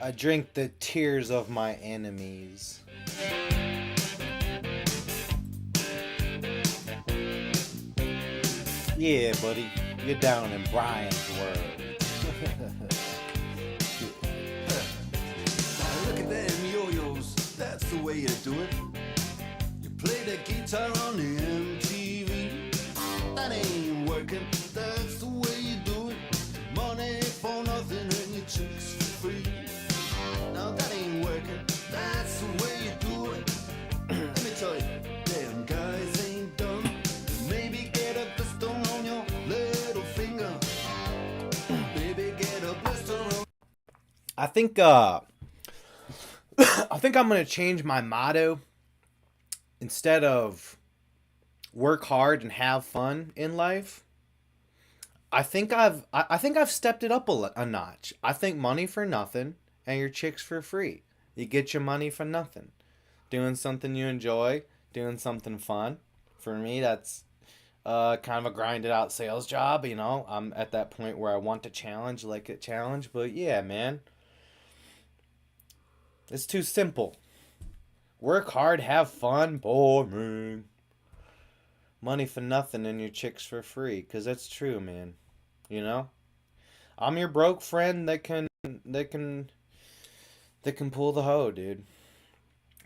I drink the tears of my enemies. Yeah, buddy. You're down in Bryan's world. Look at them yo-yos, that's the way you do it. You play the guitar on the MTV. That ain't working, that's the way you do it. Money for nothing and your chicks for free. Now that ain't working, that's the way you do it. Let me tell you, them guys ain't dumb. Maybe get a blister on your little finger. Maybe get a blister on. I think I think I'm gonna change my motto. Instead of work hard and have fun in life, I think I've stepped it up a notch. I think money for nothing and your chicks for free. You get your money for nothing. Doing something you enjoy, doing something fun. For me, that's kind of a grinded out sales job. You know, I'm at that point where I want to challenge, like a challenge. But yeah, man, it's too simple. Work hard, have fun, boring. Money for nothing and your chicks for free. Cause that's true, man. You know, I'm your broke friend that can that can pull the hoe, dude.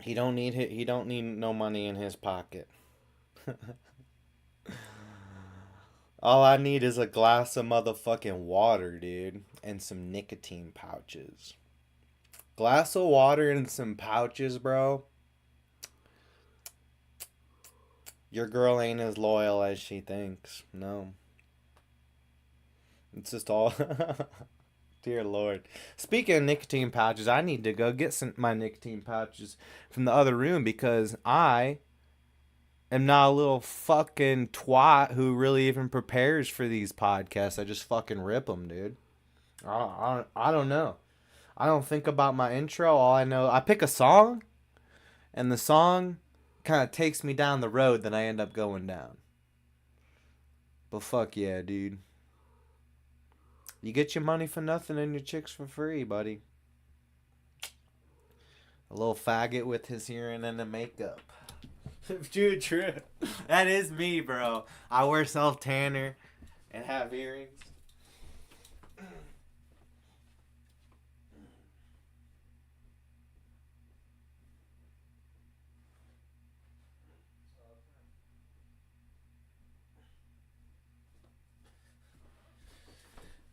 He don't need no money in his pocket. All I need is a glass of motherfucking water, dude, and some nicotine pouches. Glass of water and some pouches, bro. Your girl ain't as loyal as she thinks. No. It's just all. Dear Lord. Speaking of nicotine pouches, I need to go get my nicotine pouches from the other room because I am not a little fucking twat who really even prepares for these podcasts. I just fucking rip them, dude. I don't know. I don't think about my intro. All I know, I pick a song, and the song kind of takes me down the road that I end up going down. But fuck yeah, dude. You get your money for nothing and your chicks for free, buddy. A little faggot with his hearing and the makeup. Dude, true. That is me, bro. I wear self tanner and have earrings.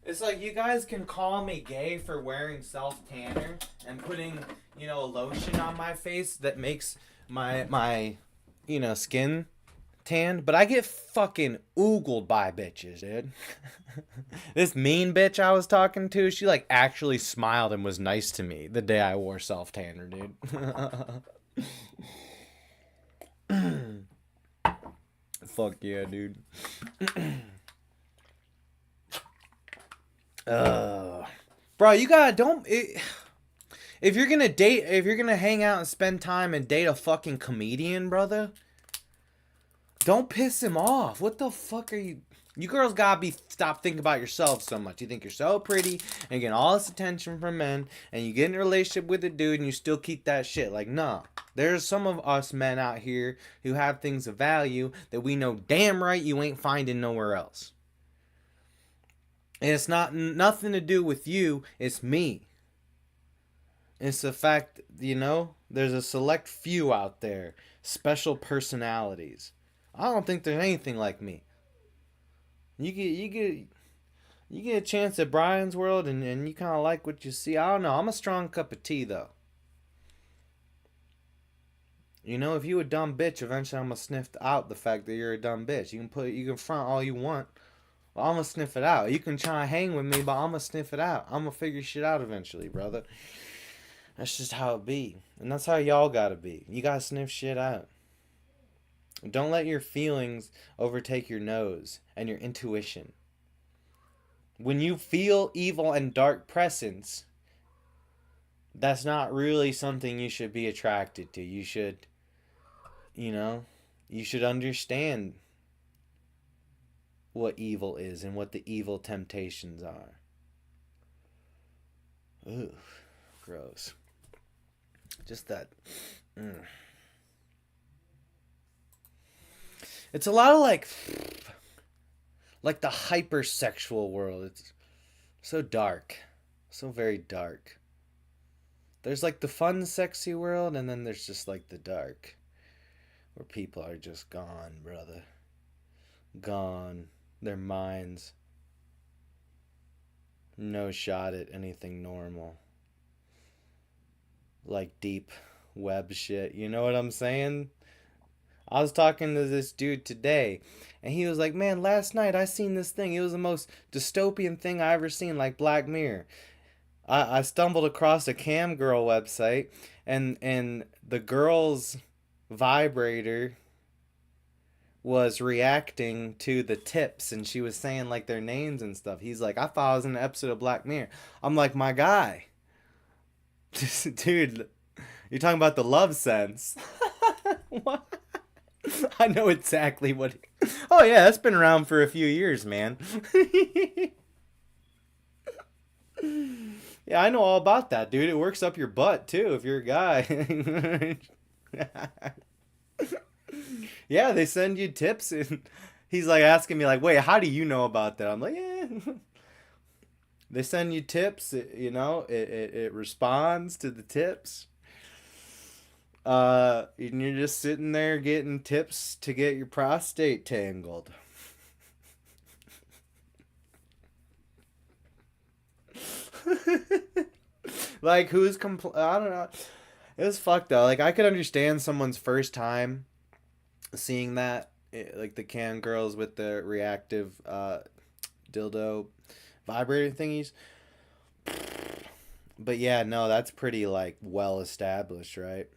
It's like you guys can call me gay for wearing self tanner and putting, a lotion on my face that makes my skin tanned, but I get fucking oogled by bitches, dude. This mean bitch I was talking to, she like actually smiled and was nice to me the day I wore self tanner, dude. Fuck yeah, dude. Bro, you gotta don't. If you're gonna date, if you're gonna hang out and spend time and date a fucking comedian, brother, don't piss him off. What the fuck are you? You girls gotta stop thinking about yourself so much. You think you're so pretty and getting all this attention from men, and you get in a relationship with a dude and you still keep that shit. Like, nah. There's some of us men out here who have things of value that we know damn right you ain't finding nowhere else. And it's not nothing to do with you, it's me. It's the fact, there's a select few out there, special personalities. I don't think there's anything like me. You get a chance at Bryan's World and you kind of like what you see. I don't know. I'm a strong cup of tea though. If you a dumb bitch, eventually I'm gonna sniff out the fact that you're a dumb bitch. You can front all you want. Well, I'm gonna sniff it out. You can try and hang with me, but I'm gonna sniff it out. I'm gonna figure shit out eventually, brother. That's just how it be. And that's how y'all gotta be. You gotta sniff shit out. Don't let your feelings overtake your nose and your intuition. When you feel evil and dark presence, that's not really something you should be attracted to. You should, you should understand what evil is and what the evil temptations are. Ooh. Gross. Just that. It's a lot of like the hypersexual world. It's so dark. So very dark. There's like the fun, sexy world, and then there's just like the dark. Where people are just gone, brother. Gone. Their minds. No shot at anything normal. Like deep web shit. You know what I'm saying? I was talking to this dude today, and he was like, man, last night I seen this thing. It was the most dystopian thing I ever seen, like Black Mirror. I stumbled across a cam girl website, and the girl's vibrator was reacting to the tips, and she was saying like their names and stuff. He's like, I thought I was in an episode of Black Mirror. I'm like, my guy. Dude, you're talking about the love sense. What? I know exactly what. Oh yeah, that's been around for a few years, man. Yeah, I know all about that, dude. It works up your butt too if you're a guy. Yeah, they send you tips, and he's like asking me like, "Wait, how do you know about that?" I'm like, "Yeah." They send you tips, you know. It responds to the tips. And you're just sitting there getting tips to get your prostate tangled. Like, I don't know. It was fucked though. Like, I could understand someone's first time seeing that, like the cam girls with the reactive dildo vibrator thingies. But yeah, no, that's pretty like well established, right?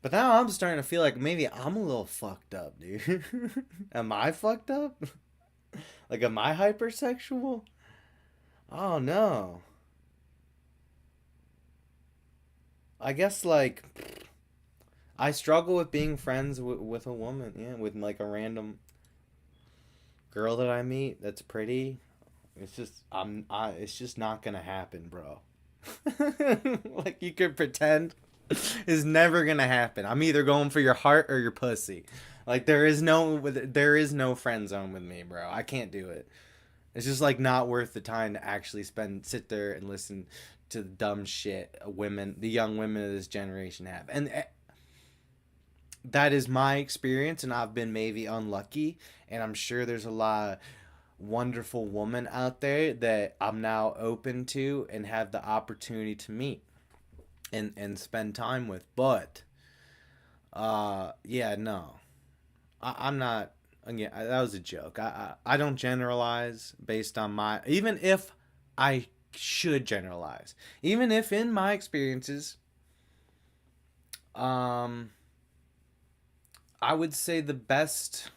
But now I'm starting to feel like maybe I'm a little fucked up, dude. Am I fucked up? Like, am I hypersexual? Oh no. I guess like I struggle with being friends with a woman, yeah, with like a random girl that I meet that's pretty. It's just it's just not gonna happen, bro. Like, you could pretend is never gonna happen. I'm either going for your heart or your pussy. Like, there is no friend zone with me, bro. I can't do it. It's just like not worth the time to actually sit there and listen to the dumb shit the young women of this generation have. And that is my experience, and I've been maybe unlucky, and I'm sure there's a lot of wonderful women out there that I'm now open to and have the opportunity to meet and spend time with. But yeah, no, I'm not. Again, that was a joke. I don't generalize based on even if I should generalize, even if in my experiences, I would say the best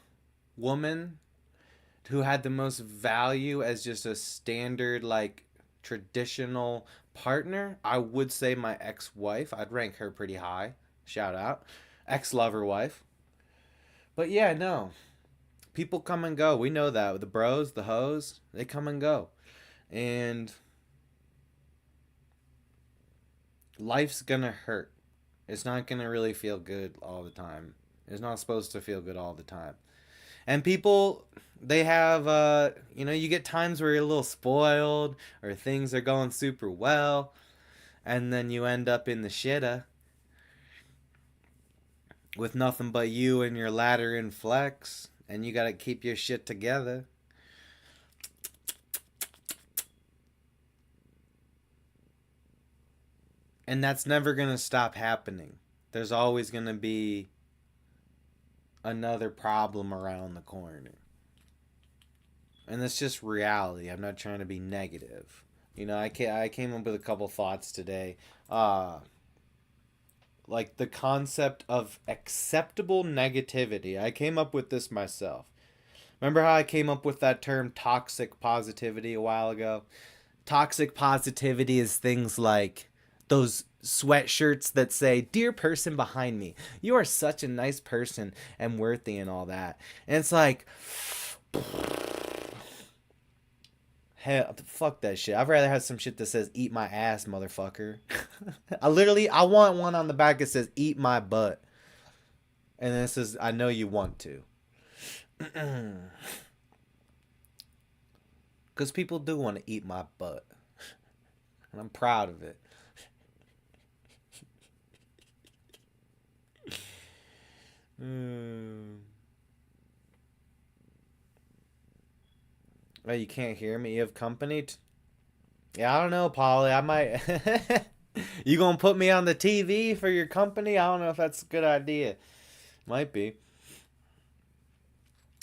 woman who had the most value as just a standard, like, traditional partner, I would say my ex-wife. I'd rank her pretty high. Shout out. Ex-lover wife. But yeah, no. People come and go. We know that. The bros, the hoes, they come and go. And life's gonna hurt. It's not gonna really feel good all the time. It's not supposed to feel good all the time. And people, they have, you get times where you're a little spoiled, or things are going super well, and then you end up in the shitta with nothing but you and your ladder and flex, and you gotta keep your shit together. And that's never gonna stop happening. There's always gonna be another problem around the corner. And that's just reality. I'm not trying to be negative. I came up with a couple thoughts today. Like the concept of acceptable negativity. I came up with this myself. Remember how I came up with that term toxic positivity a while ago? Toxic positivity is things like those sweatshirts that say, "Dear person behind me, you are such a nice person and worthy," and all that. And it's like, Hell, fuck that shit. I'd rather have some shit that says "Eat my ass, motherfucker." I want one on the back that says "Eat my butt," and then it says, "I know you want to," because people do want to eat my butt, and I'm proud of it. Oh, you can't hear me? You have company? Yeah, I don't know, Polly. I might. You gonna put me on the TV for your company? I don't know if that's a good idea. Might be.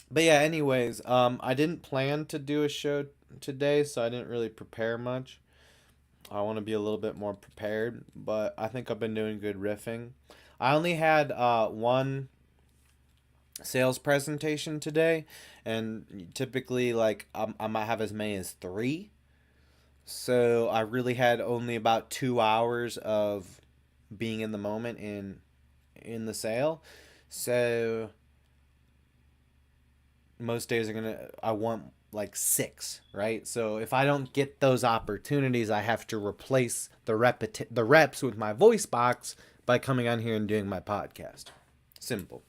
But yeah, anyways, I didn't plan to do a show today, so I didn't really prepare much. I want to be a little bit more prepared, but I think I've been doing good riffing. I only had one sales presentation today, and typically, like, I might have as many as three. So I really had only about 2 hours of being in the moment in the sale. So most days are gonna I want like six, right? So if I don't get those opportunities, I have to replace the reps with my voice box by coming on here and doing my podcast. Simple.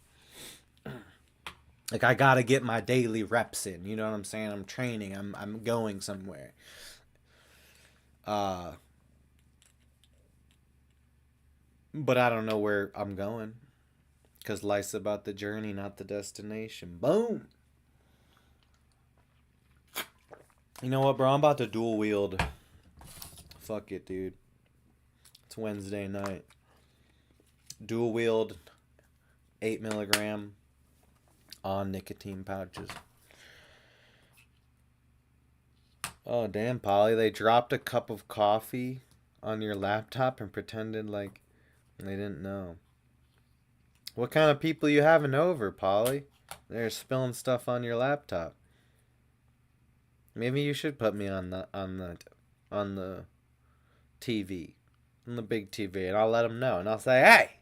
Like I gotta get my daily reps in. You know what I'm saying? I'm training. I'm going somewhere. Uh, but I don't know where I'm going, cause life's about the journey, not the destination. Boom. You know what, bro? I'm about to dual wield. Fuck it, dude. It's Wednesday night. Dual wield 8 milligram on nicotine pouches. Oh, damn, Polly. They dropped a cup of coffee on your laptop and pretended like they didn't know. What kind of people you having over, Polly? They're spilling stuff on your laptop. Maybe you should put me on the TV, on the big TV, and I'll let them know, and I'll say, "Hey,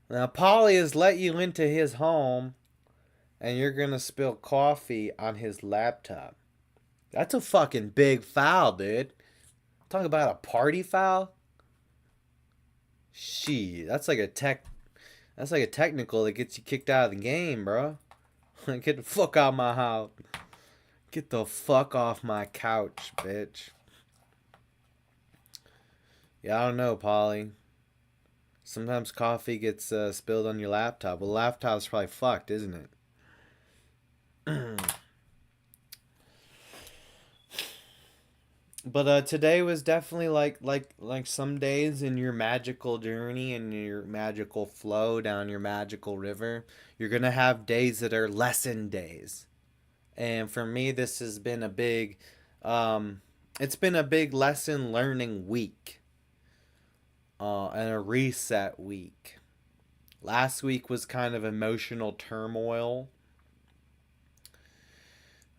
now Polly has let you into his home, and you're gonna spill coffee on his laptop. That's a fucking big foul, dude. Talk about a party foul. Shit, that's like a technical that gets you kicked out of the game, bro. Get the fuck out of my house. Get the fuck off my couch, bitch." Yeah, I don't know, Polly. Sometimes coffee gets spilled on your laptop. Well, the laptop's probably fucked, isn't it? But today was definitely like some days in your magical journey and your magical flow down your magical river. You're gonna have days that are lesson days. And for me, this has been a big, it's been a big lesson learning week, and a reset week. Last week was kind of emotional turmoil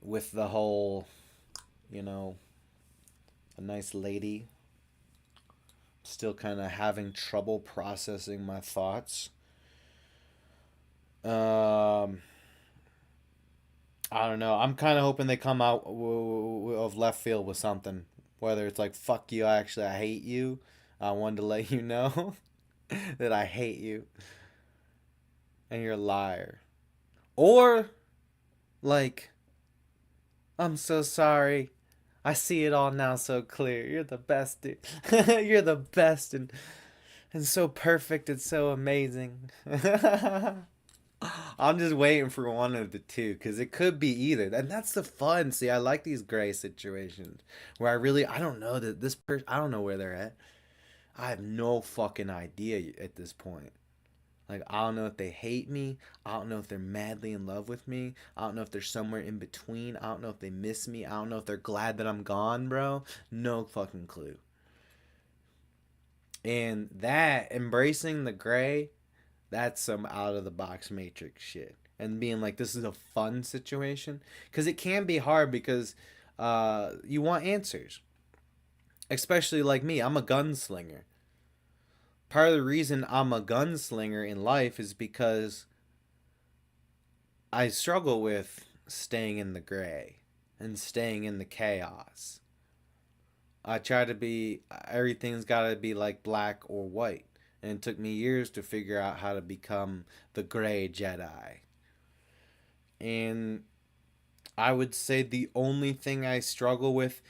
with the whole, you know, a nice lady. Still kind of having trouble processing my thoughts. I don't know. I'm kind of hoping they come out of left field with something. Whether it's like, "Fuck you, actually, I hate you. I wanted to let you know that I hate you. And you're a liar." Or, like, "I'm so sorry. I see it all now so clear. You're the best, dude. You're the best and so perfect and so amazing." I'm just waiting for one of the two, because it could be either. And that's the fun. See, I like these gray situations where I don't know that this person, I don't know where they're at. I have no fucking idea at this point. Like, I don't know if they hate me. I don't know if they're madly in love with me. I don't know if they're somewhere in between. I don't know if they miss me. I don't know if they're glad that I'm gone, bro. No fucking clue. And that, embracing the gray, that's some out of the box matrix shit. And being like, this is a fun situation. Because it can be hard, because you want answers. Especially like me, I'm a gunslinger. Part of the reason I'm a gunslinger in life is because I struggle with staying in the gray. and staying in the chaos. I try to be, everything's got to be like black or white. And it took me years to figure out how to become the gray Jedi. And I would say the only thing I struggle with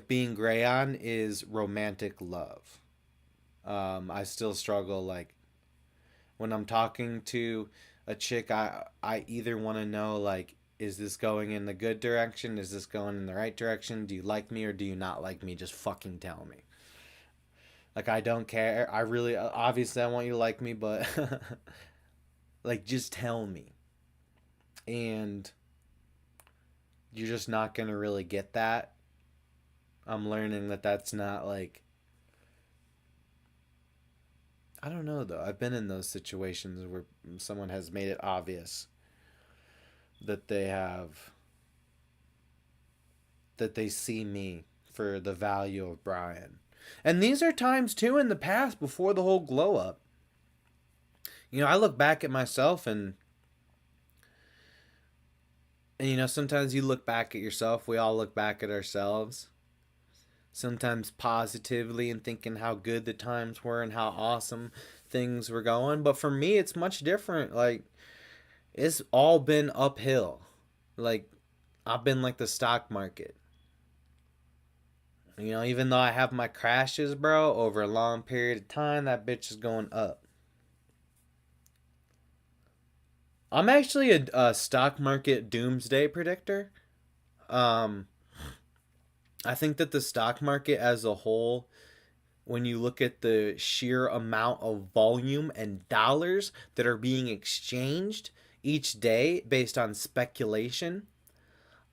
being gray on is romantic love. I still struggle, like, when I'm talking to a chick, I either want to know, like, is this going in the good direction? Is this going in the right direction? Do you like me or do you not like me? Just fucking tell me. Like, I don't care. I really, obviously, I want you to like me, but like, just tell me. And you're just not gonna really get that. I'm learning that that's not like, I don't know though. I've been in those situations where someone has made it obvious that they see me for the value of Bryan. And these are times too in the past before the whole glow up. You know, I look back at myself and you know, sometimes you look back at yourself. We all look back at ourselves. Sometimes positively and thinking how good the times were and how awesome things were going. But for me, it's much different. Like, it's all been uphill. Like, I've been like the stock market. You know, even though I have my crashes, bro, over a long period of time, that bitch is going up. I'm actually a stock market doomsday predictor. Um, I think that the stock market as a whole, when you look at the sheer amount of volume and dollars that are being exchanged each day based on speculation,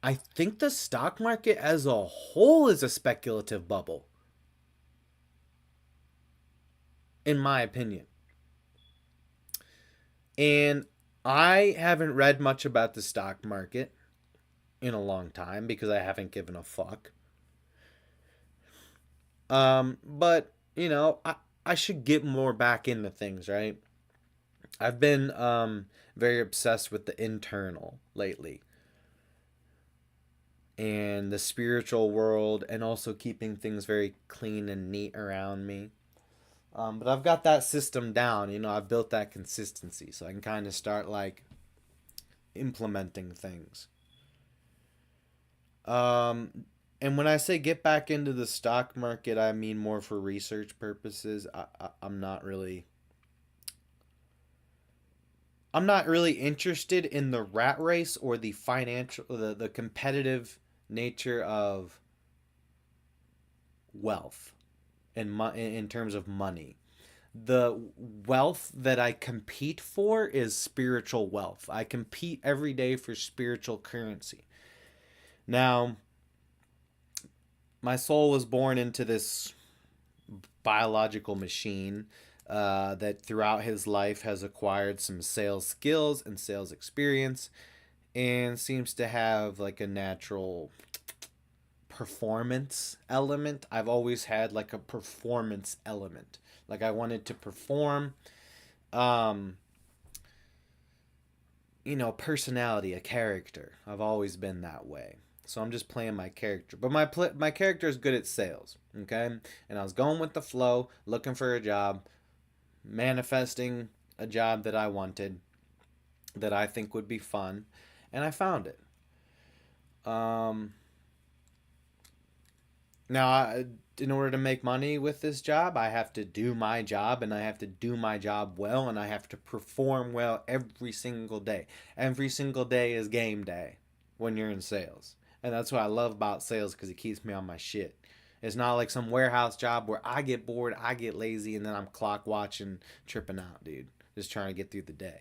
I think the stock market as a whole is a speculative bubble, in my opinion. And I haven't read much about the stock market in a long time because I haven't given a fuck. But you know, I should get more back into things, right? I've been very obsessed with the internal lately and the spiritual world and also keeping things very clean and neat around me. But I've got that system down, you know, I've built that consistency so I can kind of start like implementing things. And when I say get back into the stock market, I mean more for research purposes. I'm not really interested in the rat race or the financial the competitive nature of wealth in terms of money. The wealth that I compete for is spiritual wealth. I compete every day for spiritual currency. Now, my soul was born into this biological machine that throughout his life has acquired some sales skills and sales experience and seems to have like a natural performance element. I've always had like a performance element. Like I wanted to perform um you know, personality, a character. I've always been that way. So I'm just playing my character. But my character is good at sales, okay? And I was going with the flow, looking for a job, manifesting a job that I wanted, that I think would be fun, and I found it. Um, Now, in order to make money with this job, I have to do my job and I have to do my job well and I have to perform well every single day. Every single day is game day when you're in sales. And that's what I love about sales because it keeps me on my shit. It's not like some warehouse job where I get bored, I get lazy, and then I'm clock watching, tripping out, dude. Just trying to get through the day.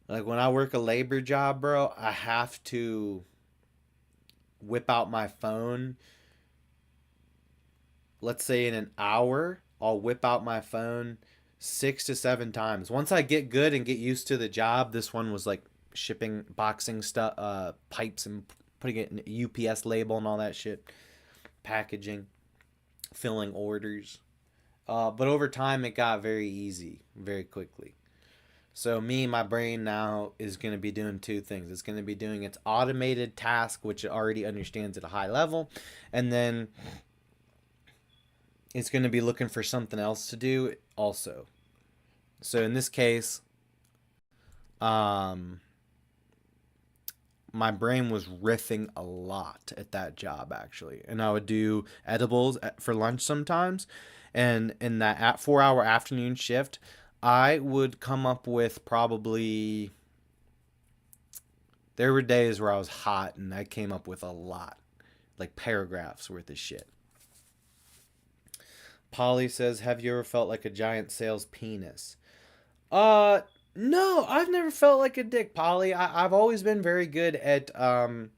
Like when I work a labor job, bro, I have to whip out my phone. Let's say in an hour, I'll whip out my phone 6 to 7 times. Once I get good and get used to the job, this one was like shipping boxing stuff, pipes and putting it in a UPS label and all that shit, packaging, filling orders. But over time, it got very easy, very quickly. So my brain now is going to be doing two things. It's going to be doing its automated task, which it already understands at a high level, and then it's going to be looking for something else to do also. So in this case, um, my brain was riffing a lot at that job actually, and I would do edibles for lunch sometimes, and in that 4 hour afternoon shift, I would come up with probably. There were days where I was hot and I came up with a lot, like paragraphs worth of shit. Polly says, "Have you ever felt like a giant sales penis?" Uh, no, I've never felt like a dick, Polly. I've always been very good at I'm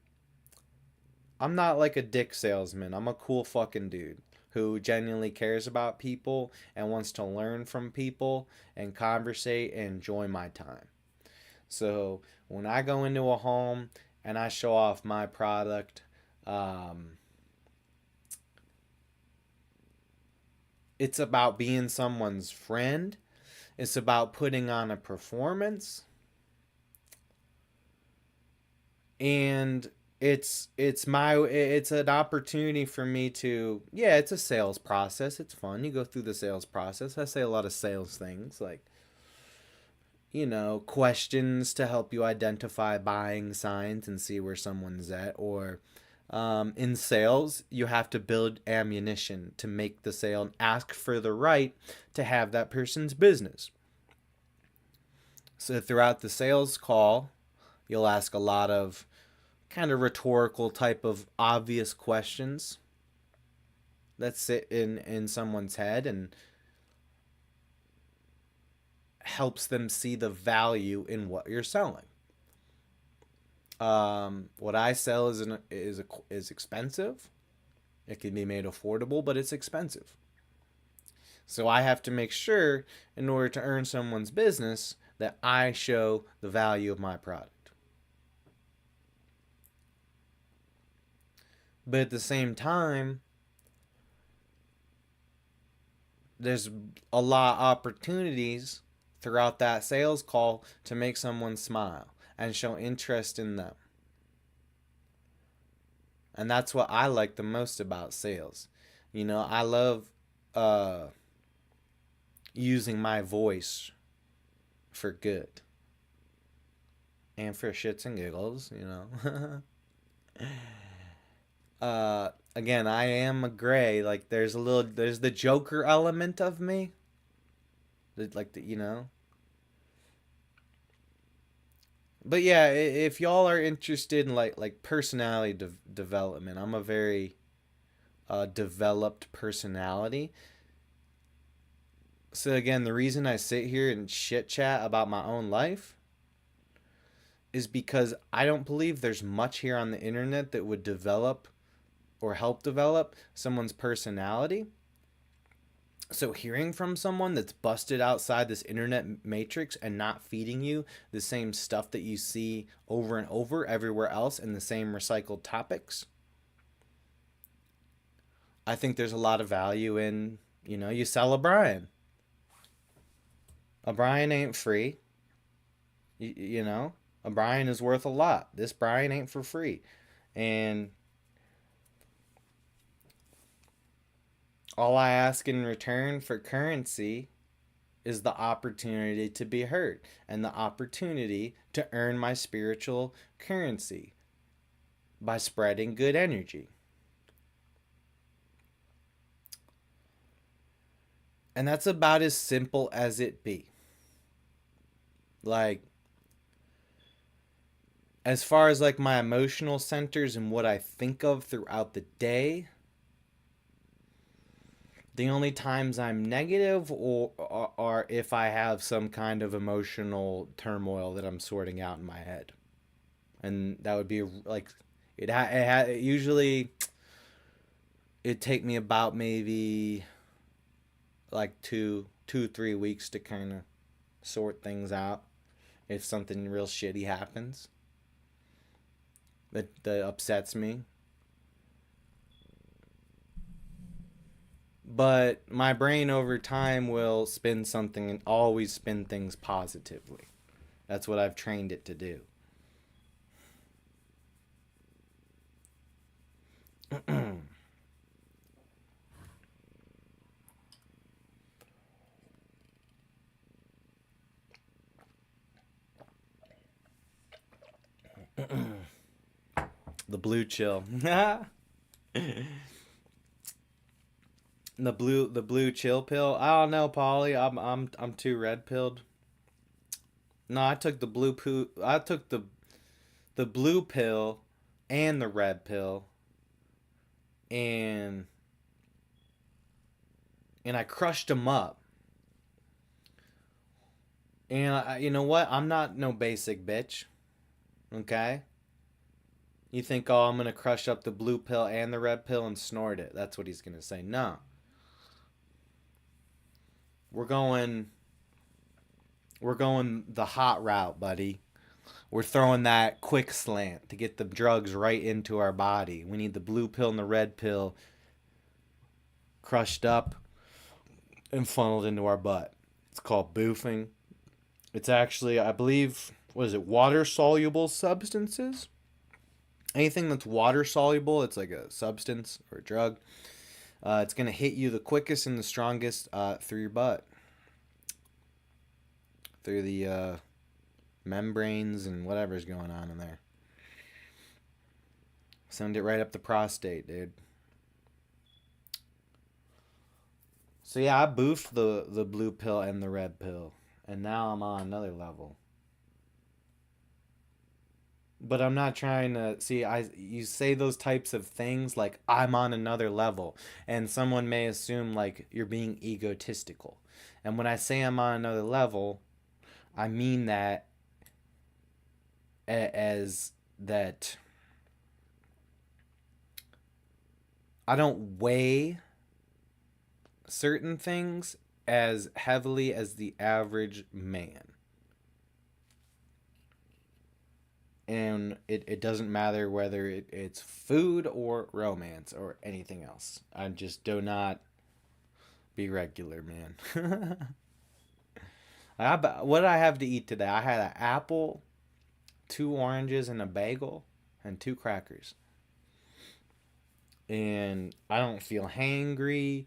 not like a dick salesman. I'm a cool fucking dude who genuinely cares about people and wants to learn from people and conversate and enjoy my time. So when I go into a home and I show off my product, um, it's about being someone's friend. It's about putting on a performance, and it's an opportunity for me to, yeah, it's a sales process. It's fun. You go through the sales process. I say a lot of sales things like, questions to help you identify buying signs and see where someone's at. Or in sales, you have to build ammunition to make the sale and ask for the right to have that person's business. So throughout the sales call, you'll ask a lot of kind of rhetorical type of obvious questions that sit in someone's head and helps them see the value in what you're selling. What I sell is expensive. It can be made affordable, but it's expensive. So I have to make sure, in order to earn someone's business, that I show the value of my product. But at the same time, there's a lot of opportunities throughout that sales call to make someone smile and show interest in them. And that's what I like the most about sales. I love uh, using my voice for good and for shits and giggles. Again, I am a gray. Like there's the Joker element of me. Like. But yeah, if y'all are interested in like personality development, I'm a very developed personality. So again, the reason I sit here and shit chat about my own life is because I don't believe there's much here on the internet that would develop or help develop someone's personality. So hearing from someone that's busted outside this internet matrix and not feeding you the same stuff that you see over and over everywhere else in the same recycled topics, I think there's a lot of value in, you sell a Bryan. A Bryan ain't free. A Bryan is worth a lot. This Bryan ain't for free. And all I ask in return for currency is the opportunity to be heard and the opportunity to earn my spiritual currency by spreading good energy. And that's about as simple as it be. Like, as far as like my emotional centers and what I think of throughout the day, the only times I'm negative are if I have some kind of emotional turmoil that I'm sorting out in my head. And that would be like it usually it'd take me about maybe like 3 weeks to kind of sort things out if something real shitty happens that upsets me. But my brain over time will spin something and always spin things positively. That's what I've trained it to do. The blue chill. The blue chill pill. I don't know, Polly. I'm too red pilled. No, I took the blue poo. I took the blue pill and the red pill, and I crushed them up. And you know what? I'm not no basic bitch. Okay. You think, oh, I'm gonna crush up the blue pill and the red pill and snort it? That's what he's gonna say. No, we're going, we're going the hot route, buddy. We're throwing that quick slant to get the drugs right into our body. We need the blue pill and the red pill crushed up and funneled into our butt. It's called boofing. It's actually, I believe, what is it, water soluble substances? Anything that's water soluble, it's like a substance or a drug. It's going to hit you the quickest and the strongest through your butt, through the membranes and whatever's going on in there. Send it right up the prostate, dude. So yeah, I boofed the blue pill and the red pill, and now I'm on another level. But I'm not trying to see. You say those types of things like I'm on another level, and someone may assume like you're being egotistical. And when I say I'm on another level, I mean that as that I don't weigh certain things as heavily as the average man. And it doesn't matter whether it's food or romance or anything else. I just do not be regular, man. What did I have to eat today? I had an apple, 2 oranges, and a bagel, and 2 crackers. And I don't feel hangry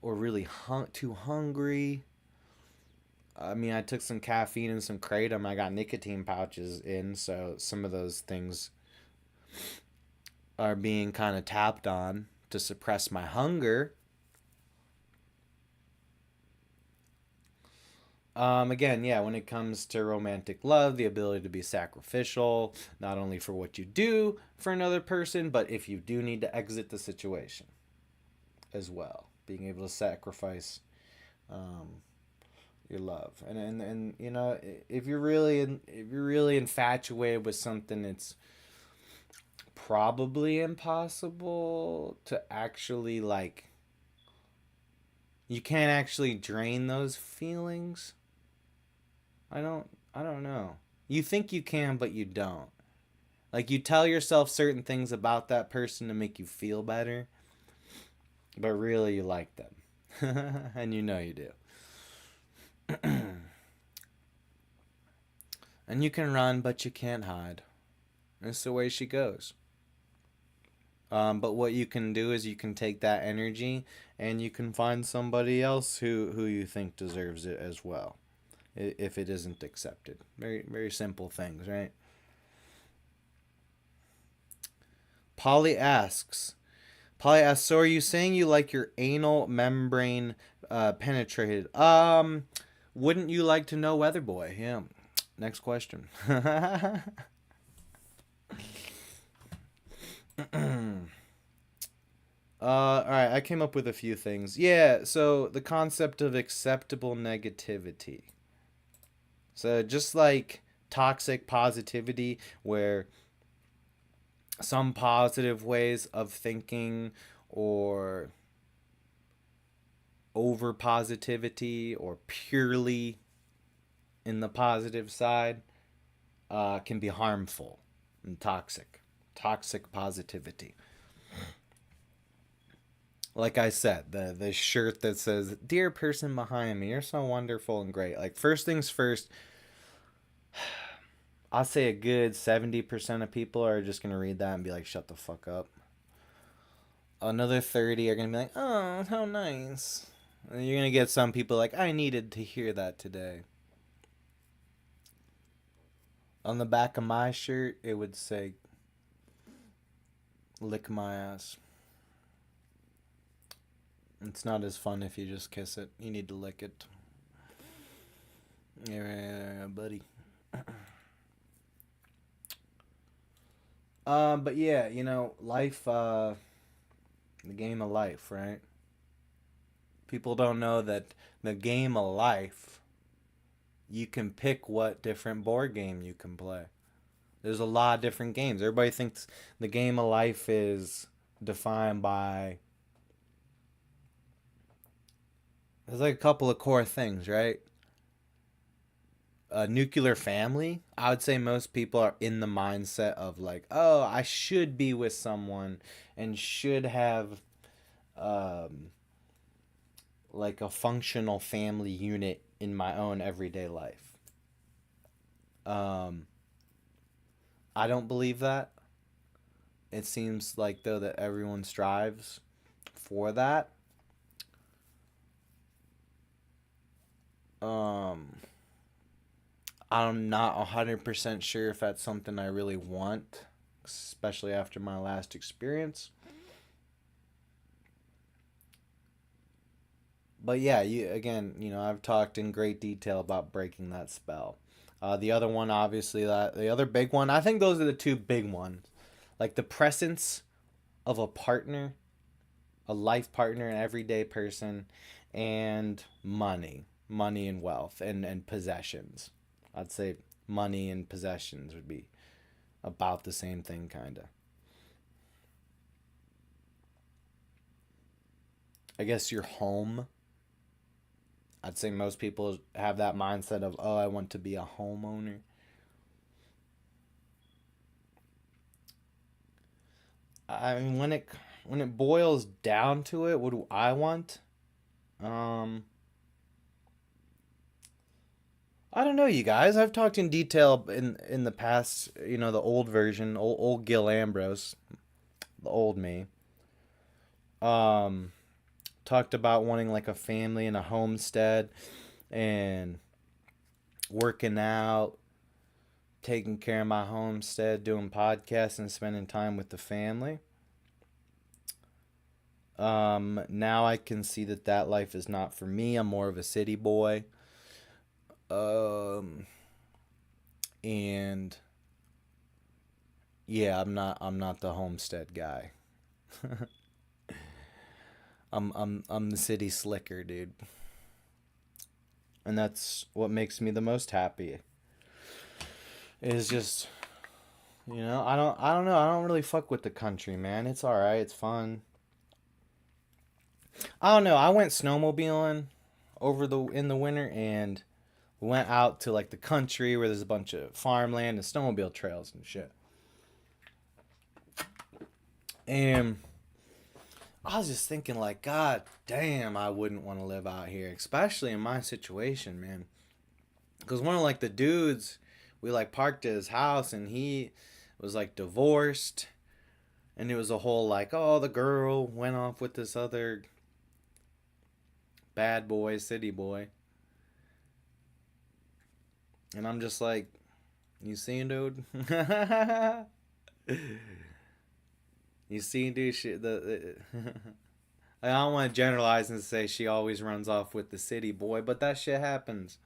or really too hungry. I mean, I took some caffeine and some kratom. I got nicotine pouches in, so some of those things are being kind of tapped on to suppress my hunger. Again, yeah, when it comes to romantic love, the ability to be sacrificial, not only for what you do for another person, but if you do need to exit the situation as well. Being able to sacrifice your love. And you know, if you're really infatuated with something, it's probably impossible to actually like you can't actually drain those feelings. I don't know. You think you can, but you don't. Like you tell yourself certain things about that person to make you feel better, but really you like them. And you know you do. And you can run, but you can't hide. That's the way she goes. But what you can do is you can take that energy and you can find somebody else who you think deserves it as well, if it isn't accepted. Very, very simple things, right? Polly asks, so are you saying you like your anal membrane penetrated? Wouldn't you like to know, Weatherboy? Yeah. Next question. All right, I came up with a few things. Yeah, so the concept of acceptable negativity. So just like toxic positivity, where some positive ways of thinking or over positivity or purely in the positive side can be harmful and toxic. Toxic positivity. like I said, the shirt that says "Dear person behind me, you're so wonderful and great." Like first things first, I'll say a good 70% of people are just gonna read that and be like, "Shut the fuck up." Another 30 are gonna be like, "Oh, how nice." And you're gonna get some people like, "I needed to hear that today." On the back of my shirt, it would say, "Lick my ass." It's not as fun if you just kiss it. You need to lick it. Yeah, buddy. But yeah, life, the game of life, right? People don't know that the game of life, you can pick what different board game you can play. There's a lot of different games. Everybody thinks the game of life is defined by. There's like a couple of core things, right? A nuclear family. I would say most people are in the mindset of like, oh, I should be with someone and should have um, like a functional family unit in my own everyday life. Um, I don't believe that. It seems like though that everyone strives for that. Um, I'm not 100% sure if that's something I really want, especially after my last experience. But yeah, I've talked in great detail about breaking that spell. The other one, obviously, that the other big one. I think those are the two big ones, like the presence of a partner, a life partner, an everyday person, and money and wealth and possessions. I'd say money and possessions would be about the same thing, kind of. I guess your home. I'd say most people have that mindset of, oh, I want to be a homeowner. I mean, when it boils down to it, what do I want? Um, I don't know, you guys. I've talked in detail in the past. The old version, old Gil Ambrose, the old me. Um, Talked about wanting like a family and a homestead and working out, taking care of my homestead, doing podcasts, and spending time with the family. Now I can see that life is not for me. I'm more of a city boy. Um, and yeah, I'm not the homestead guy. I'm the city slicker, dude. And that's what makes me the most happy. Is just, I don't know. I don't really fuck with the country, man. It's all right. It's fun. I don't know. I went snowmobiling over the in the winter and went out to like the country where there's a bunch of farmland and snowmobile trails and shit. And I was just thinking like, God damn, I wouldn't want to live out here, especially in my situation, man. Because one of like the dudes, we like parked at his house and he was like divorced. And it was a whole like, oh, the girl went off with this other bad boy, city boy. And I'm just like, you seen, dude? You seen, dude? Shit, I don't want to generalize and say she always runs off with the city boy, but that shit happens.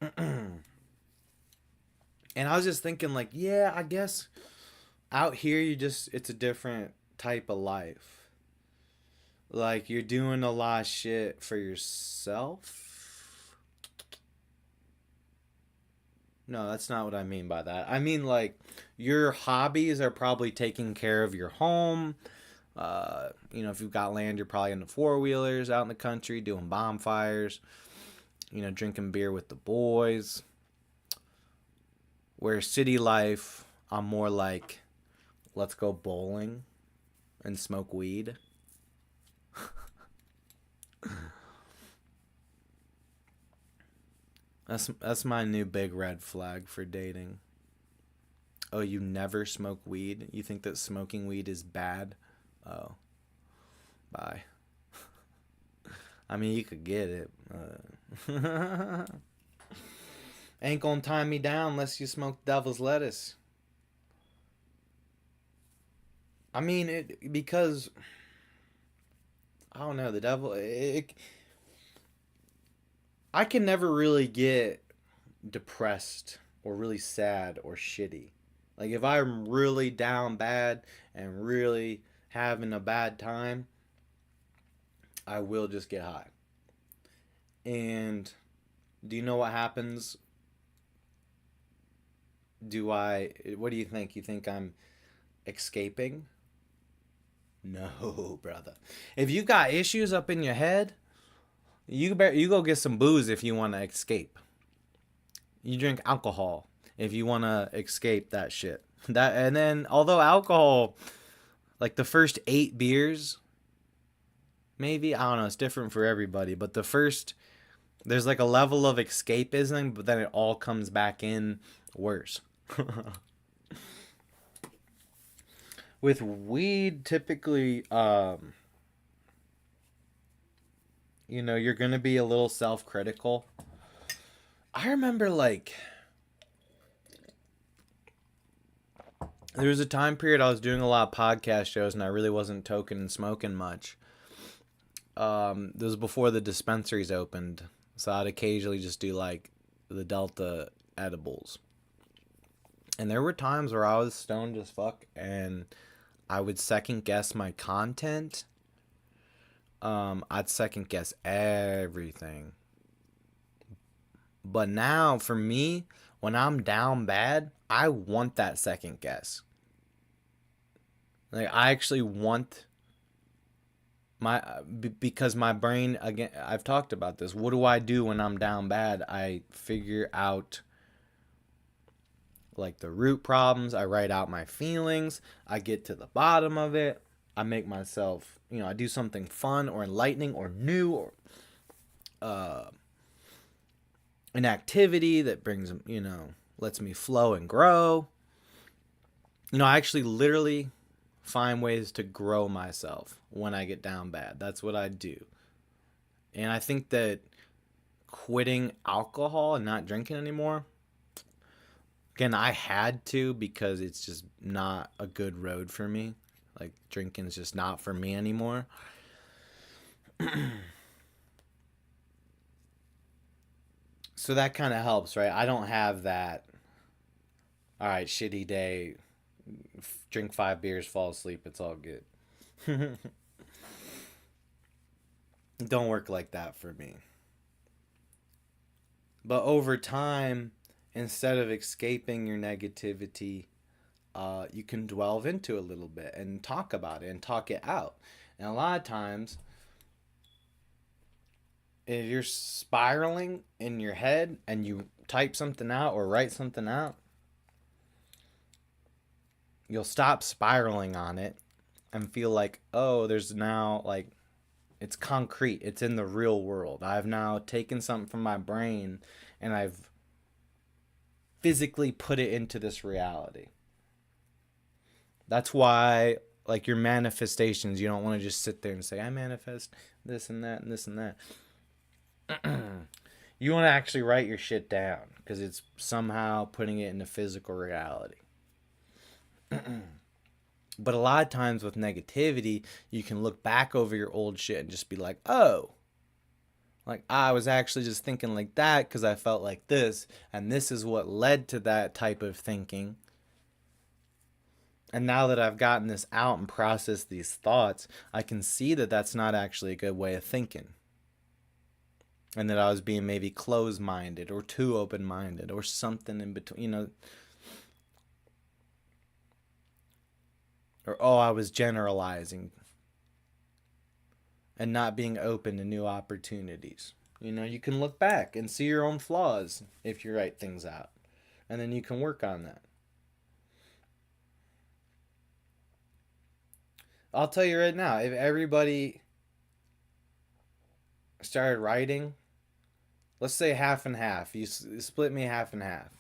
And I was just thinking, like, yeah, I guess out here, it's a different type of life. Like, you're doing a lot of shit for yourself. No, that's not what I mean by that. I mean, like, your hobbies are probably taking care of your home. If you've got land, you're probably in the four wheelers out in the country doing bonfires, drinking beer with the boys. Where city life, I'm more like, let's go bowling and smoke weed. That's my new big red flag for dating. Oh, you never smoke weed? You think that smoking weed is bad? Oh, bye. I mean, you could get it. Ain't gonna tie me down unless you smoke devil's lettuce. I mean, it because I don't know the devil. I can never really get depressed or really sad or shitty. Like if I'm really down bad and really having a bad time, I will just get high. And do you know what happens? What do you think? You think I'm escaping? No, brother. If you got issues up in your head, you go get some booze if you want to escape. You drink alcohol if you want to escape that shit. And then although alcohol, like the first 8 beers, maybe I don't know, it's different for everybody, but there's like a level of escapism, but then it all comes back in worse. With weed, typically, you're gonna be a little self-critical. I remember like there was a time period I was doing a lot of podcast shows and I really wasn't toking and smoking much. This was before the dispensaries opened, so I'd occasionally just do like the Delta edibles. And there were times where I was stoned as fuck and I would second guess my content. I'd second guess everything. But now, for me, when I'm down bad, I want that second guess. Like, I actually want because my brain, again, I've talked about this. What do I do when I'm down bad? I figure out like the root problems. I write out my feelings. I get to the bottom of it. I make myself, I do something fun or enlightening or new or an activity that brings, lets me flow and grow. I actually literally find ways to grow myself when I get down bad. That's what I do. And I think that quitting alcohol and not drinking anymore, again, I had to because it's just not a good road for me. Like, drinking is just not for me anymore. So that kind of helps, right? I don't have that, all right, shitty day, drink 5 beers, fall asleep, it's all good. Don't work like that for me. But over time, instead of escaping your negativity, you can delve into a little bit and talk about it and talk it out. And a lot of times, if you're spiraling in your head and you type something out or write something out, you'll stop spiraling on it and feel like, oh, there's now like, it's concrete. It's in the real world. I've now taken something from my brain and I've physically put it into this reality. That's why, like, your manifestations, you don't want to just sit there and say, I manifest this and that and this and that. You want to actually write your shit down because it's somehow putting it into physical reality. But a lot of times with negativity, you can look back over your old shit and just be like, oh, like I was actually just thinking like that because I felt like this, and this is what led to that type of thinking. And now that I've gotten this out and processed these thoughts, I can see that that's not actually a good way of thinking. And that I was being maybe closed-minded or too open-minded or something in between, Or, I was generalizing and not being open to new opportunities. You can look back and see your own flaws if you write things out. And then you can work on that. I'll tell you right now, if everybody started writing, let's say half and half. You split me half and half.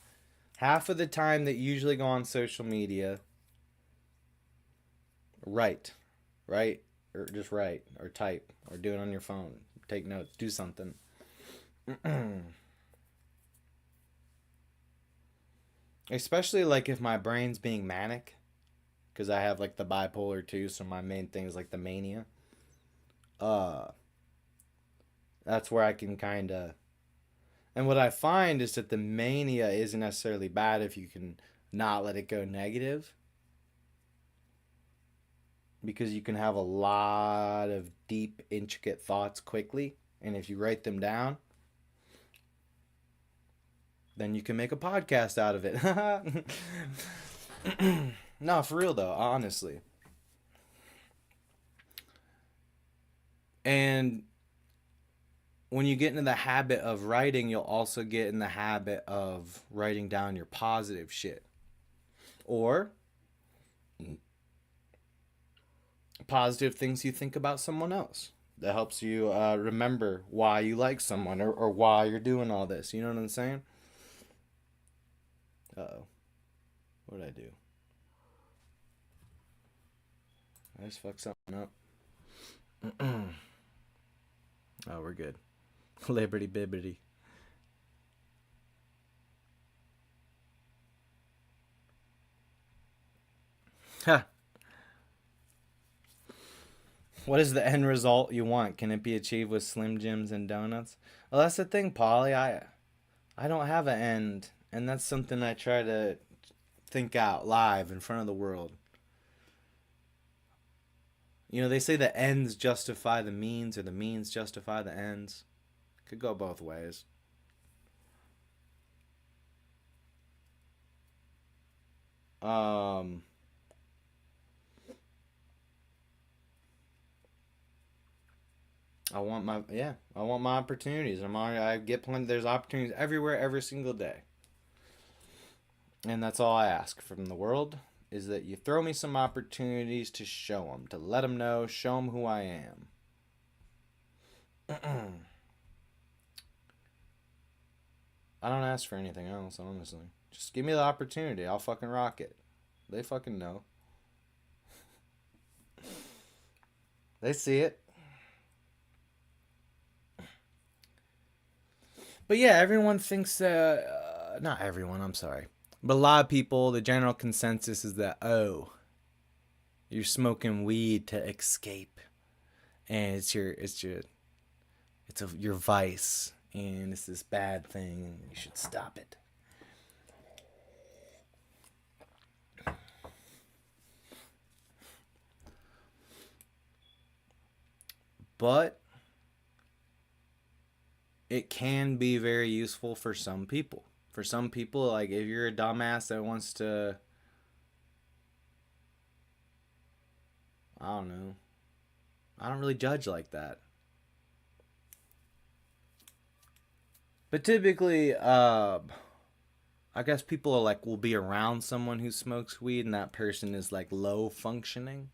Half of the time that you usually go on social media, write, write, or just write, or type, or do it on your phone. Take notes, do something. Especially like if my brain's being manic, because I have like the bipolar too, so my main thing is like the mania. Uh, that's where I can kind of. And what I find is that the mania isn't necessarily bad if you can not let it go negative, because you can have a lot of deep, intricate thoughts quickly, and if you write them down, then you can make a podcast out of it. No, for real though, honestly. And when you get into the habit of writing, you'll also get in the habit of writing down your positive shit. Or positive things you think about someone else. That helps you remember why you like someone, or why you're doing all this. You know what I'm saying? Uh-oh. What did I do? I just fucked something up. Oh, we're good. Liberty bibbity. Ha. What is the end result you want? Can it be achieved with Slim Jims and donuts? Well, that's the thing, Polly. I don't have an end, and that's something I try to think out live in front of the world. You know, they say the ends justify the means, or the means justify the ends. Could go both ways. Um, I want my opportunities. I get plenty. There's opportunities everywhere, every single day, and that's all I ask from the world, is that you throw me some opportunities to show them, to let them know, show them who I am. I don't ask for anything else, honestly. Just give me the opportunity. I'll fucking rock it. They fucking know. They see it. But yeah, everyone thinks, not everyone, I'm sorry. But a lot of people, the general consensus is that, oh, you're smoking weed to escape. And your vice. And it's this bad thing, and you should stop it. But it can be very useful for some people. For some people, like if you're a dumbass that wants to, I don't know. I don't really judge like that. But typically, I guess people are like, will be around someone who smokes weed and that person is like low functioning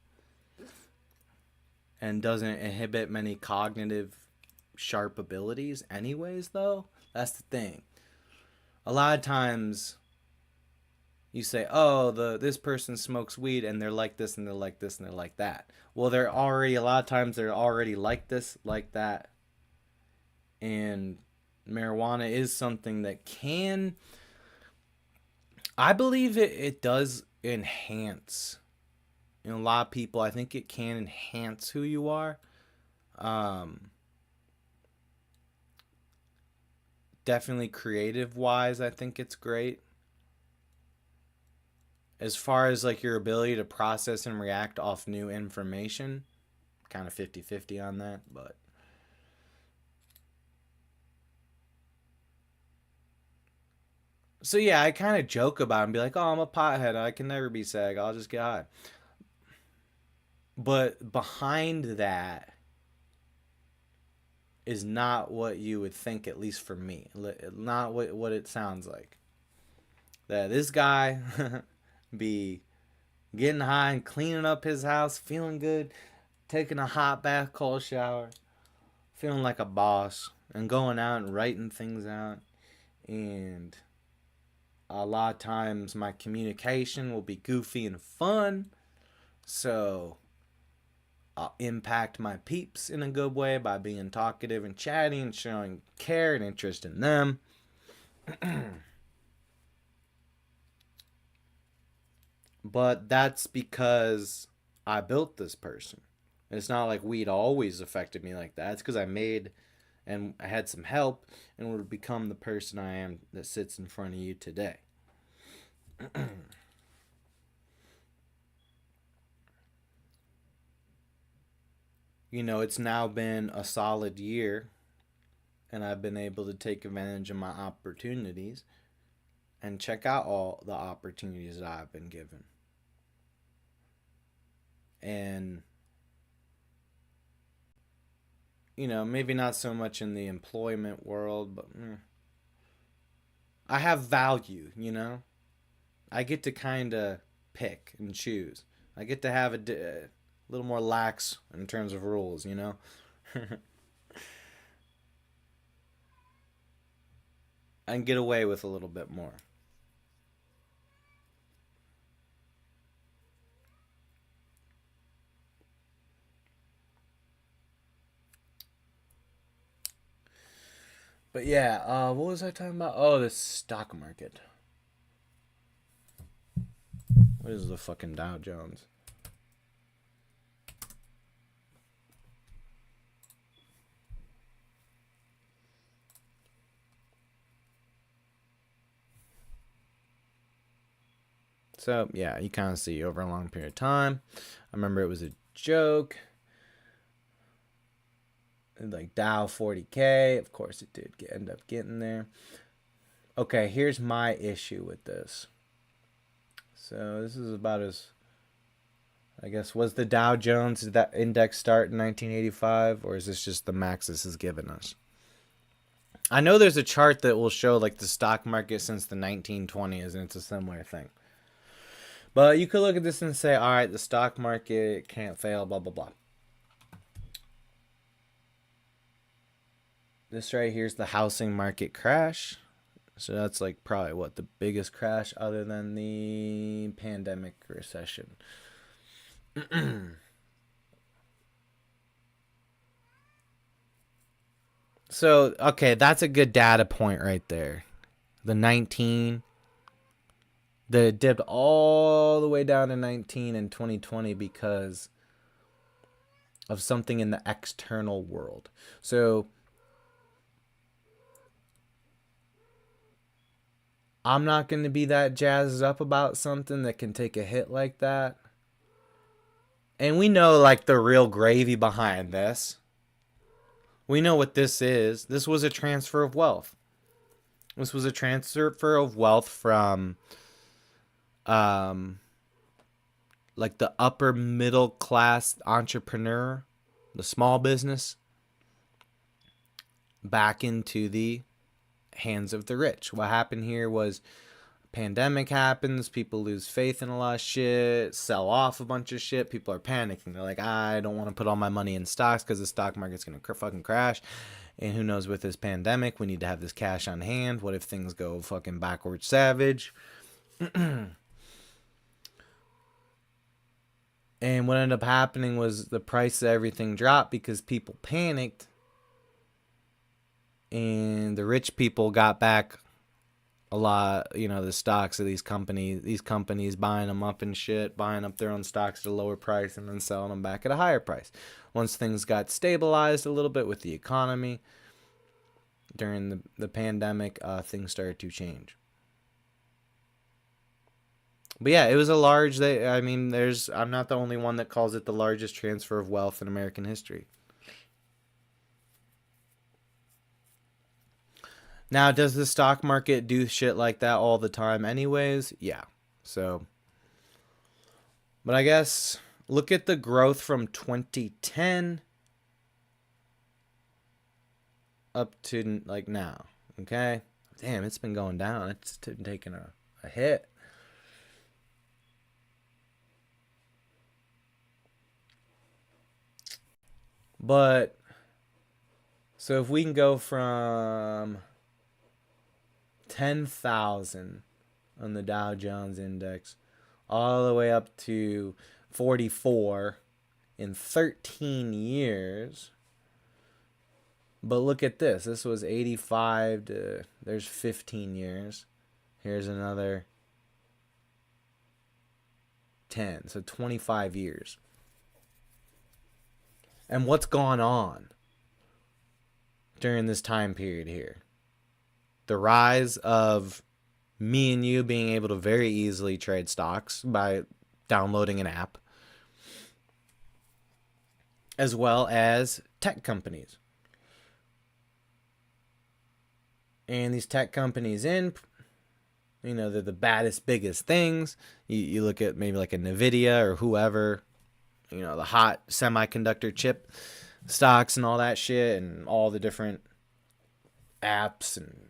and doesn't inhibit many cognitive sharp abilities anyways, though. That's the thing. A lot of times you say, oh, this person smokes weed and they're like this and they're like this and they're like that. Well, a lot of times they're already like this, like that. And marijuana is something that can, I believe it does enhance. You know, a lot of people, I think it can enhance who you are. Definitely creative wise, I think it's great. As far as like your ability to process and react off new information, kind of 50-50 on that, but so yeah, I kind of joke about it and be like, "Oh, I'm a pothead. I can never be sag. I'll just get high." But behind that is not what you would think, at least for me. Not what it sounds like. That this guy be getting high and cleaning up his house, feeling good, taking a hot bath, cold shower, feeling like a boss and going out and writing things out. And a lot of times my communication will be goofy and fun. So I'll impact my peeps in a good way by being talkative and chatty and showing care and interest in them. But that's because I built this person. It's not like weed always affected me like that. It's because I made and I had some help in order to become the person I am that sits in front of you today. You know, it's now been a solid year and I've been able to take advantage of my opportunities and check out all the opportunities that I've been given. And, you know, maybe not so much in the employment world, but I have value, you know? I get to kind of pick and choose. I get to have a little more lax in terms of rules, you know? And get away with a little bit more. But yeah, what was I talking about? Oh, the stock market. What is the fucking Dow Jones? So, yeah, you kind of see over a long period of time. I remember it was a joke. Like Dow 40K. Of course, it did end up getting there. Okay, here's my issue with this. So, this is about as... I guess, was the Dow Jones, did that index start in 1985? Or is this just the max this has given us? I know there's a chart that will show, like, the stock market since the 1920s, and it's a similar thing. But you could look at this and say, all right, the stock market can't fail, blah, blah, blah. This right here is the housing market crash. So that's like probably what the biggest crash other than the pandemic recession. So, okay, that's a good data point right there. The 19, the dipped all the way down to 19 in 2020 because of something in the external world. So I'm not going to be that jazzed up about something that can take a hit like that. And we know, like, the real gravy behind this. We know what this is. This was a transfer of wealth. This was a transfer of wealth from, like, the upper middle class entrepreneur, the small business, back into the hands of the rich. What happened here was pandemic happens, people lose faith in a lot of shit, sell off a bunch of shit, people are panicking. They're like, I don't want to put all my money in stocks because the stock market's going to fucking crash. And who knows, with this pandemic, we need to have this cash on hand. What if things go fucking backwards savage? And what ended up happening was the price of everything dropped because people panicked. And the rich people got back a lot, you know, the stocks of these companies buying them up and shit, buying up their own stocks at a lower price and then selling them back at a higher price. Once things got stabilized a little bit with the economy during the pandemic, things started to change. But yeah, it was a large, I'm not the only one that calls it the largest transfer of wealth in American history. Now, does the stock market do shit like that all the time anyways? Yeah. So, but I guess look at the growth from 2010 up to like now. Okay? Damn, it's been going down. It's taking a hit. But So if we can go from 10,000 on the Dow Jones Index all the way up to 44 in 13 years. But look at this. This was 85 to, there's 15 years. Here's another 10. So 25 years. And what's gone on during this time period here? The rise of me and you being able to very easily trade stocks by downloading an app, as well as tech companies. And these tech companies they're the baddest, biggest things. You look at maybe like a NVIDIA or whoever, the hot semiconductor chip stocks and all that shit, and all the different apps and,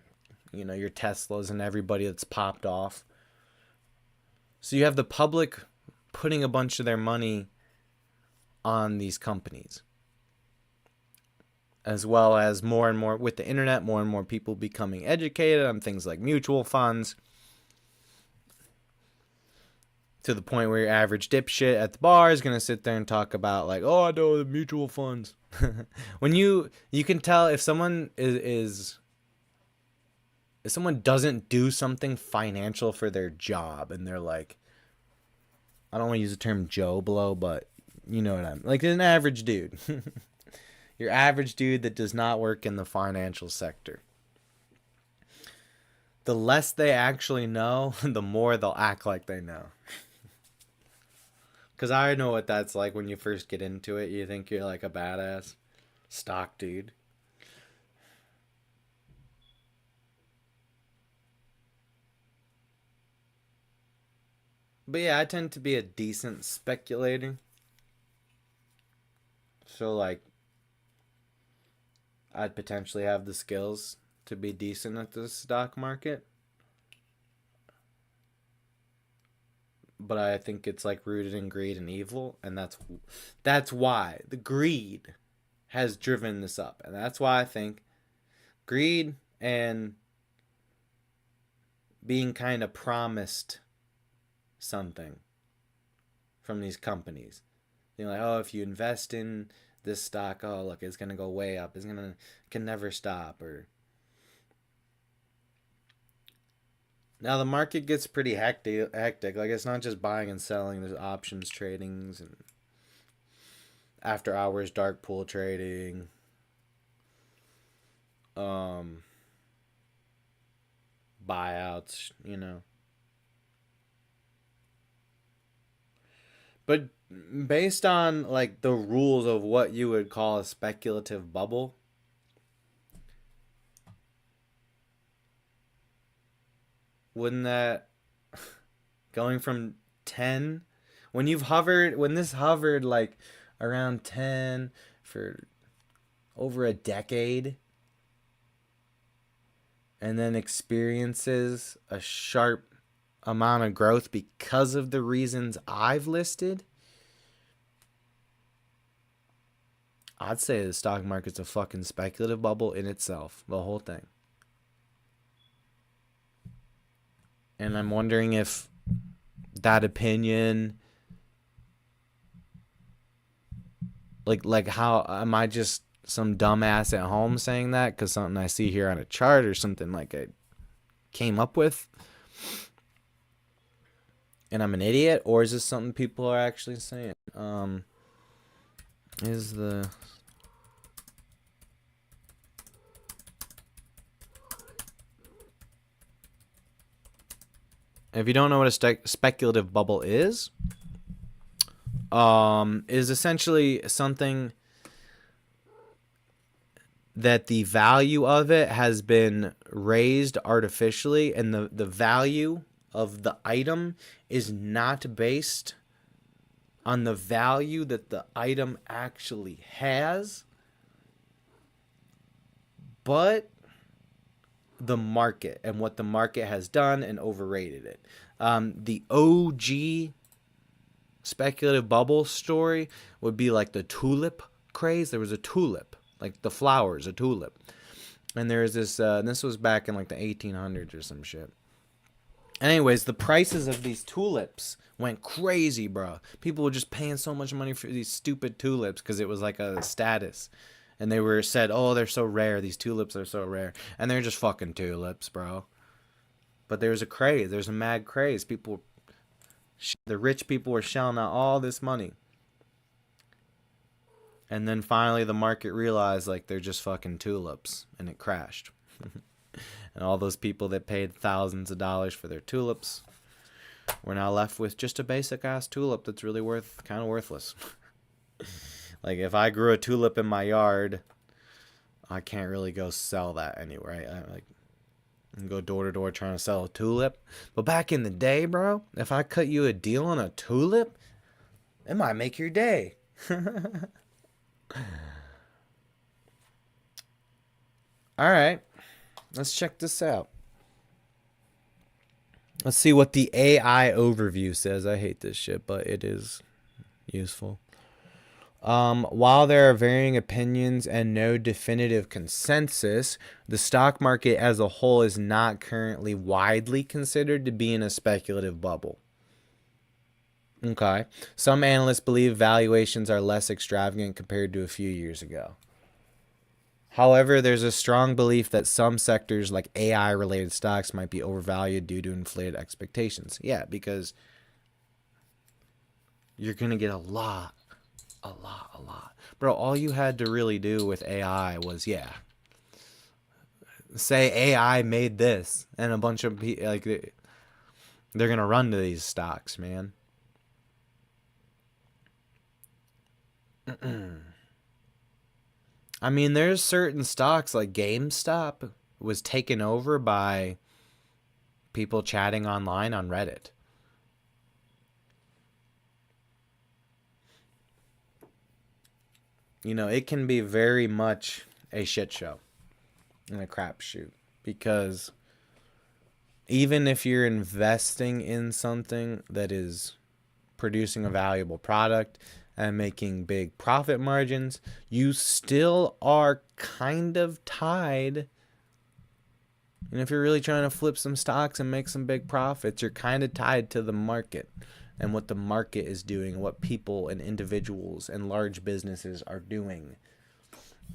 your Teslas and everybody that's popped off. So you have the public putting a bunch of their money on these companies, as well as more and more with the internet, more and more people becoming educated on things like mutual funds, to the point where your average dipshit at the bar is going to sit there and talk about like, oh, I know the mutual funds. When you can tell if someone if someone doesn't do something financial for their job, and they're like, I don't want to use the term Joe Blow, but you know what I mean. Like an average dude. Your average dude that does not work in the financial sector. The less they actually know, the more they'll act like they know. Because I know what that's like when you first get into it. You think you're like a badass stock dude. But yeah, I tend to be a decent speculator. So like, I'd potentially have the skills to be decent at the stock market. But I think it's like rooted in greed and evil, and that's why the greed has driven this up. And that's why I think greed and being kind of promised something from these companies. Like, oh, if you invest in this stock, oh, look, it's going to go way up. Can never stop. Or now the market gets pretty hectic. Like, it's not just buying and selling. There's options tradings and after hours dark pool trading. Buyouts, But based on like the rules of what you would call a speculative bubble, wouldn't that going from 10 when this hovered like around 10 for over a decade, and then experiences a sharp amount of growth because of the reasons I've listed, I'd say the stock market's a fucking speculative bubble in itself, the whole thing. And I'm wondering if that opinion, like how am I just some dumbass at home saying that because something I see here on a chart or something like I came up with, and I'm an idiot, or is this something people are actually saying? If you don't know what a speculative bubble is essentially something that the value of it has been raised artificially, and the value of the item is not based on the value that the item actually has, but the market and what the market has done and overrated it. The OG speculative bubble story would be like the tulip craze. There was a tulip like the flowers, a tulip. And there's this, this was back in like the 1800s or some shit. Anyways, the prices of these tulips went crazy, bro. People were just paying so much money for these stupid tulips because it was like a status. And they were said, oh, they're so rare. These tulips are so rare. And they're just fucking tulips, bro. But there's a craze. There's a mad craze. People, the rich people were shelling out all this money. And then finally the market realized, like, they're just fucking tulips. And it crashed. And all those people that paid thousands of dollars for their tulips were now left with just a basic ass tulip that's really kind of worthless. Like, if I grew a tulip in my yard, I can't really go sell that anywhere. I can go door to door trying to sell a tulip. But back in the day, bro, if I cut you a deal on a tulip, it might make your day. Alright, let's check this out. Let's see what the AI overview says. I hate this shit, but it is useful. While there are varying opinions and no definitive consensus, the stock market as a whole is not currently widely considered to be in a speculative bubble. Okay. Some analysts believe valuations are less extravagant compared to a few years ago. However, there's a strong belief that some sectors like AI-related stocks might be overvalued due to inflated expectations. Yeah, because you're going to get a lot. Bro, all you had to really do with AI was, say AI made this, and a bunch of people, like, they're going to run to these stocks, man. I mean, there's certain stocks like GameStop was taken over by people chatting online on Reddit. You know, it can be very much a shit show and a crapshoot, because even if you're investing in something that is producing a valuable product and making big profit margins, you still are kind of tied. And if you're really trying to flip some stocks and make some big profits, you're kind of tied to the market and what the market is doing, what people and individuals and large businesses are doing,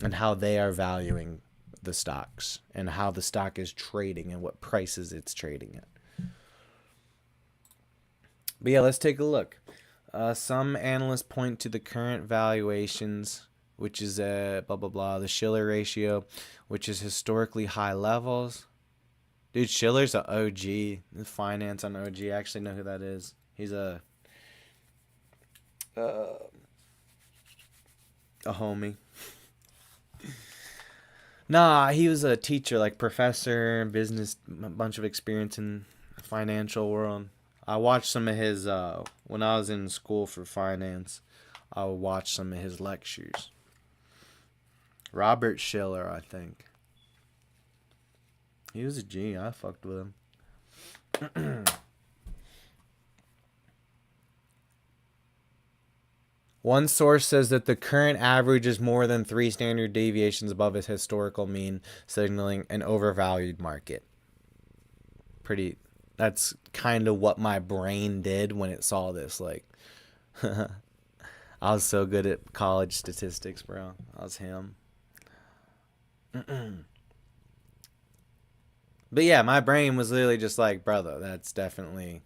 and how they are valuing the stocks and how the stock is trading and what prices it's trading at. But yeah, let's take a look. Some analysts point to the current valuations, which is blah, blah, blah, the Shiller ratio, which is historically high levels. Dude, Schiller's a OG. Finance on OG. I actually know who that is. He's a homie. Nah, he was a teacher, like professor, business, a bunch of experience in the financial world. I watched some of his, when I was in school for finance, I would watch some of his lectures. Robert Shiller, I think. He was a G. I fucked with him. One source says that the current average is more than 3 standard deviations above its historical mean, signaling an overvalued market. That's kind of what my brain did when it saw this. Like, I was so good at college statistics, bro. I was him. But yeah, my brain was literally just like, brother, that's definitely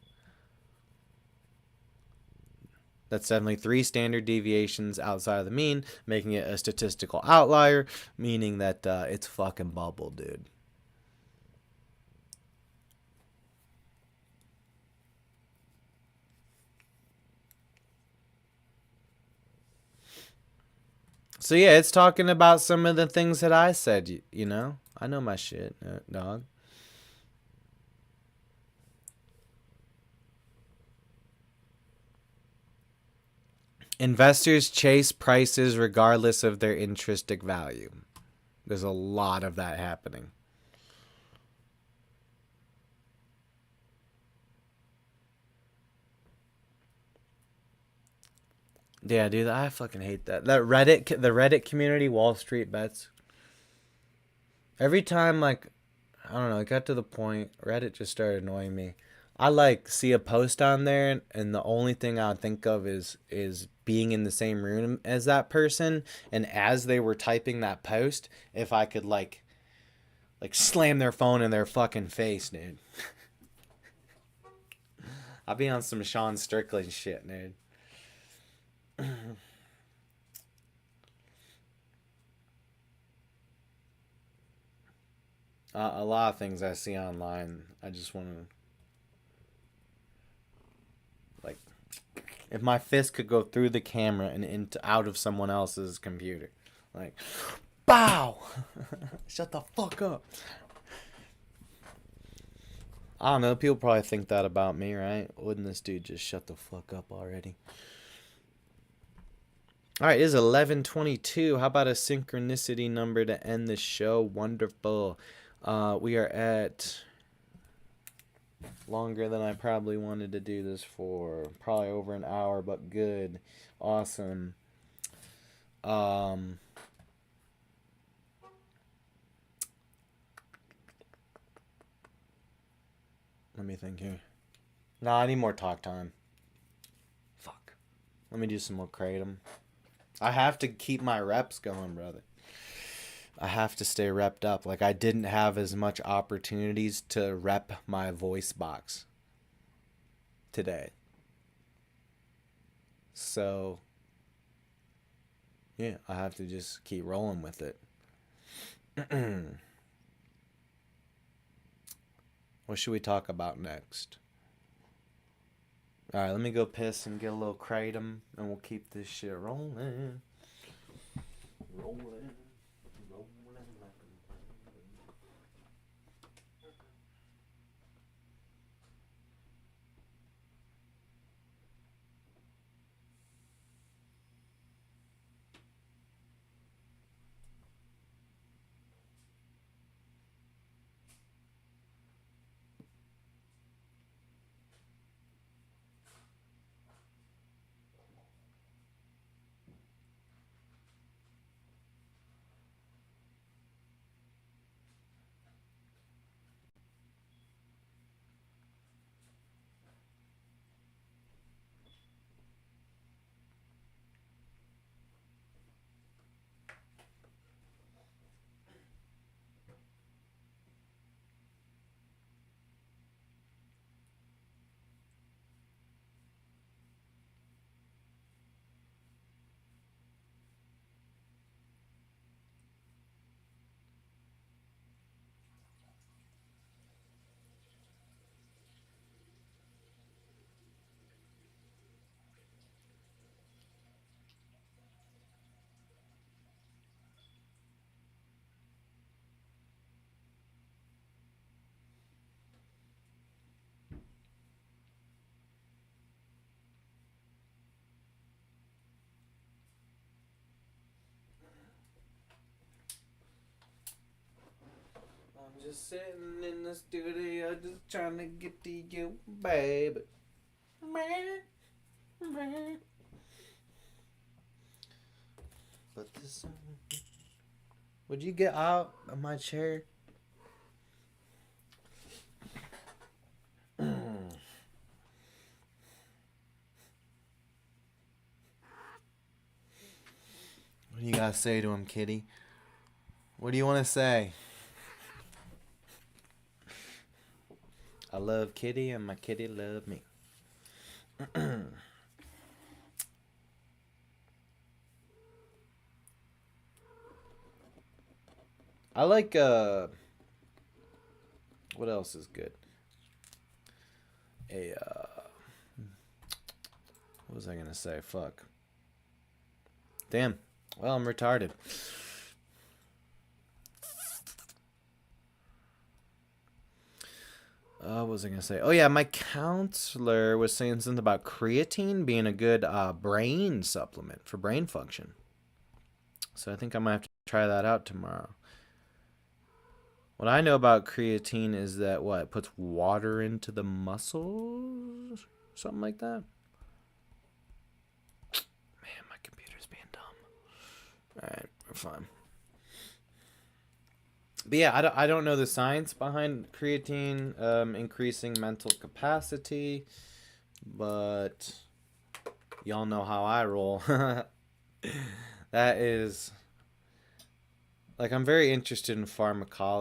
3 standard deviations outside of the mean, making it a statistical outlier, meaning that it's fucking bubble, dude. So yeah, it's talking about some of the things that I said, you know? I know my shit, dog. Investors chase prices regardless of their intrinsic value. There's a lot of that happening. Yeah, dude, I fucking hate that. The Reddit community, Wall Street bets. Every time, like, I don't know, it got to the point, Reddit just started annoying me. I like see a post on there, and the only thing I think of is being in the same room as that person, and as they were typing that post, if I could like slam their phone in their fucking face, dude. I'll be on some Sean Strickland shit, dude. A lot of things I see online, I just want to like, if my fist could go through the camera and into out of someone else's computer, like, bow. Shut the fuck up. I don't know. People probably think that about me, right? Wouldn't this dude just shut the fuck up already? All right, it is 11:22. How about a synchronicity number to end the show? Wonderful. We are at longer than I probably wanted to do this for. Probably over an hour, but good. Awesome. Let me think here. Nah, I need more talk time. Fuck. Let me do some more kratom. I have to keep my reps going, brother. I have to stay repped up. Like, I didn't have as much opportunities to rep my voice box today. So, yeah, I have to just keep rolling with it. What should we talk about next? Alright, let me go piss and get a little kratom, and we'll keep this shit rolling. Rolling. I'm just sitting in the studio, just trying to get to you, baby. But this. Would you get out of my chair? What do you gotta say to him, kitty? What do you want to say? I love kitty and my kitty love me. I like what else is good? What was I gonna say? Fuck. Damn. Well, I'm retarded. What was I gonna say? Oh yeah, my counselor was saying something about creatine being a good brain supplement for brain function. So I think I might have to try that out tomorrow. What I know about creatine is that it puts water into the muscles, something like that. Man, Alright, we're fine. But yeah, I don't know the science behind creatine increasing mental capacity, but y'all know how I roll. That is, like, I'm very interested in pharmacology.